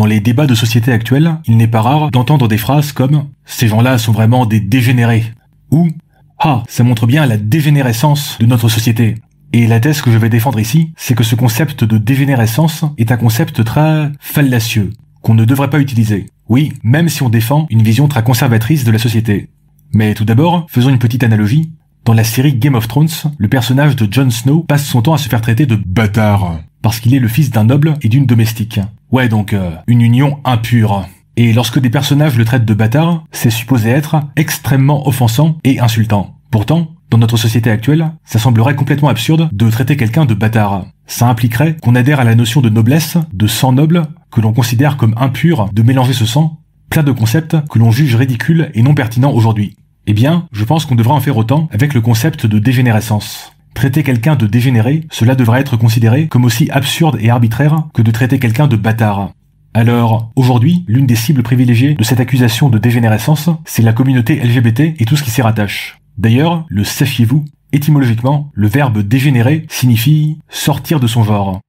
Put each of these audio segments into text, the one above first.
Dans les débats de société actuels, il n'est pas rare d'entendre des phrases comme « ces gens-là sont vraiment des dégénérés » ou « ah, ça montre bien la dégénérescence de notre société ». Et la thèse que je vais défendre ici, c'est que ce concept de dégénérescence est un concept très fallacieux, qu'on ne devrait pas utiliser. Oui, même si on défend une vision très conservatrice de la société. Mais tout d'abord, faisons une petite analogie. Dans la série Game of Thrones, le personnage de Jon Snow passe son temps à se faire traiter de bâtard, parce qu'il est le fils d'un noble et d'une domestique. Ouais, donc une union impure. Et lorsque des personnages le traitent de bâtard, c'est supposé être extrêmement offensant et insultant. Pourtant, dans notre société actuelle, ça semblerait complètement absurde de traiter quelqu'un de bâtard. Ça impliquerait qu'on adhère à la notion de noblesse, de sang noble, que l'on considère comme impur de mélanger ce sang, plein de concepts que l'on juge ridicules et non pertinents aujourd'hui. Eh bien, je pense qu'on devrait en faire autant avec le concept de dégénérescence. Traiter quelqu'un de dégénéré, cela devrait être considéré comme aussi absurde et arbitraire que de traiter quelqu'un de bâtard. Alors, aujourd'hui, l'une des cibles privilégiées de cette accusation de dégénérescence, c'est la communauté LGBT et tout ce qui s'y rattache. D'ailleurs, le saviez-vous, étymologiquement, le verbe dégénérer signifie sortir de son genre.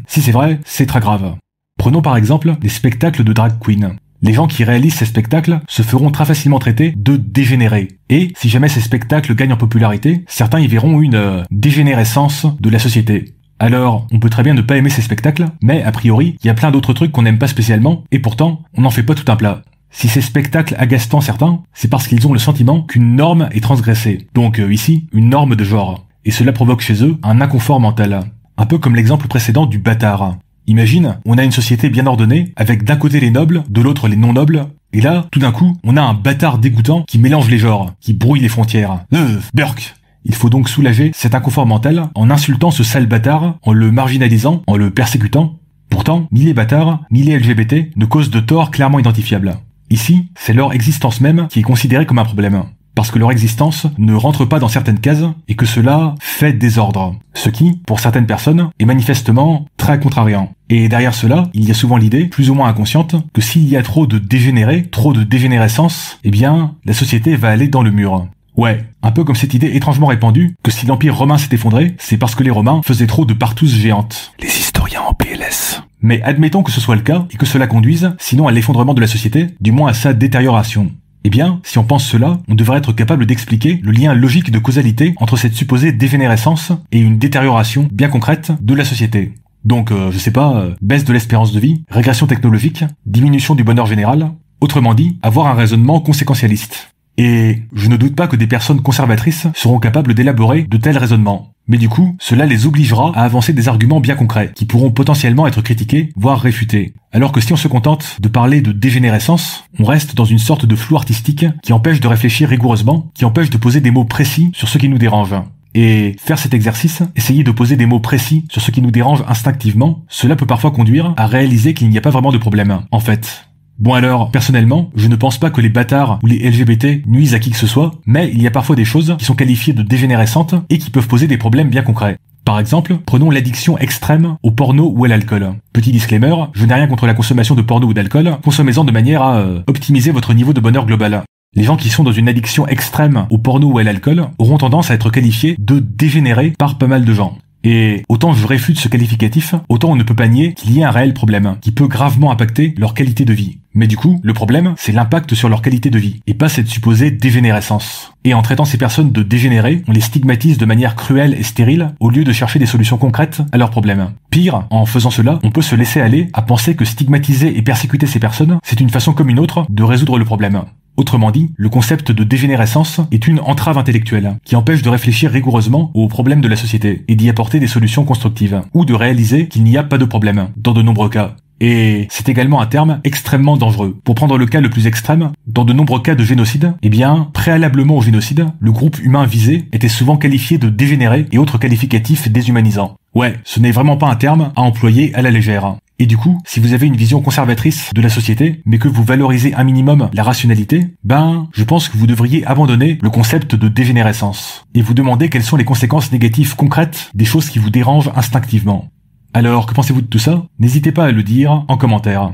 Si c'est vrai, c'est très grave. Prenons par exemple les spectacles de drag queen. Les gens qui réalisent ces spectacles se feront très facilement traiter de dégénérés. Et si jamais ces spectacles gagnent en popularité, certains y verront une dégénérescence de la société. Alors, on peut très bien ne pas aimer ces spectacles, mais a priori, il y a plein d'autres trucs qu'on n'aime pas spécialement, et pourtant, on n'en fait pas tout un plat. Si ces spectacles agacent tant certains, c'est parce qu'ils ont le sentiment qu'une norme est transgressée. Donc ici, une norme de genre. Et cela provoque chez eux un inconfort mental. Un peu comme l'exemple précédent du bâtard. Imagine, on a une société bien ordonnée, avec d'un côté les nobles, de l'autre les non-nobles, et là, tout d'un coup, on a un bâtard dégoûtant qui mélange les genres, qui brouille les frontières. Burk. Il faut donc soulager cet inconfort mental en insultant ce sale bâtard, en le marginalisant, en le persécutant. Pourtant, ni les bâtards, ni les LGBT ne causent de tort clairement identifiable. Ici, c'est leur existence même qui est considérée comme un problème. Parce que leur existence ne rentre pas dans certaines cases et que cela fait désordre. Ce qui, pour certaines personnes, est manifestement très contrariant. Et derrière cela, il y a souvent l'idée, plus ou moins inconsciente, que s'il y a trop de dégénérés, trop de dégénérescence, eh bien, la société va aller dans le mur. Ouais, un peu comme cette idée étrangement répandue que si l'Empire romain s'est effondré, c'est parce que les Romains faisaient trop de partouzes géantes. Les historiens en PLS. Mais admettons que ce soit le cas et que cela conduise, sinon à l'effondrement de la société, du moins à sa détérioration. Eh bien, si on pense cela, on devrait être capable d'expliquer le lien logique de causalité entre cette supposée dégénérescence et une détérioration bien concrète de la société. Donc, je sais pas, baisse de l'espérance de vie, régression technologique, diminution du bonheur général, autrement dit, avoir un raisonnement conséquentialiste. Et je ne doute pas que des personnes conservatrices seront capables d'élaborer de tels raisonnements. Mais du coup, cela les obligera à avancer des arguments bien concrets, qui pourront potentiellement être critiqués, voire réfutés. Alors que si on se contente de parler de dégénérescence, on reste dans une sorte de flou artistique qui empêche de réfléchir rigoureusement, qui empêche de poser des mots précis sur ce qui nous dérange. Et faire cet exercice, essayer de poser des mots précis sur ce qui nous dérange instinctivement, cela peut parfois conduire à réaliser qu'il n'y a pas vraiment de problème, en fait. Bon alors, personnellement, je ne pense pas que les bâtards ou les LGBT nuisent à qui que ce soit, mais il y a parfois des choses qui sont qualifiées de dégénérescentes et qui peuvent poser des problèmes bien concrets. Par exemple, prenons l'addiction extrême au porno ou à l'alcool. Petit disclaimer, je n'ai rien contre la consommation de porno ou d'alcool, consommez-en de manière à optimiser votre niveau de bonheur global. Les gens qui sont dans une addiction extrême au porno ou à l'alcool auront tendance à être qualifiés de dégénérés par pas mal de gens. Et autant je réfute ce qualificatif, autant on ne peut pas nier qu'il y a un réel problème, qui peut gravement impacter leur qualité de vie. Mais du coup, le problème, c'est l'impact sur leur qualité de vie, et pas cette supposée dégénérescence. Et en traitant ces personnes de dégénérés, on les stigmatise de manière cruelle et stérile, au lieu de chercher des solutions concrètes à leurs problèmes. Pire, en faisant cela, on peut se laisser aller à penser que stigmatiser et persécuter ces personnes, c'est une façon comme une autre de résoudre le problème. Autrement dit, le concept de dégénérescence est une entrave intellectuelle qui empêche de réfléchir rigoureusement aux problèmes de la société et d'y apporter des solutions constructives, ou de réaliser qu'il n'y a pas de problème, dans de nombreux cas. Et c'est également un terme extrêmement dangereux. Pour prendre le cas le plus extrême, dans de nombreux cas de génocide, eh bien, préalablement au génocide, le groupe humain visé était souvent qualifié de dégénéré et autres qualificatifs déshumanisants. Ouais, ce n'est vraiment pas un terme à employer à la légère. Et du coup, si vous avez une vision conservatrice de la société, mais que vous valorisez un minimum la rationalité, je pense que vous devriez abandonner le concept de dégénérescence et vous demander quelles sont les conséquences négatives concrètes des choses qui vous dérangent instinctivement. Alors, que pensez-vous de tout ça? N'hésitez pas à le dire en commentaire.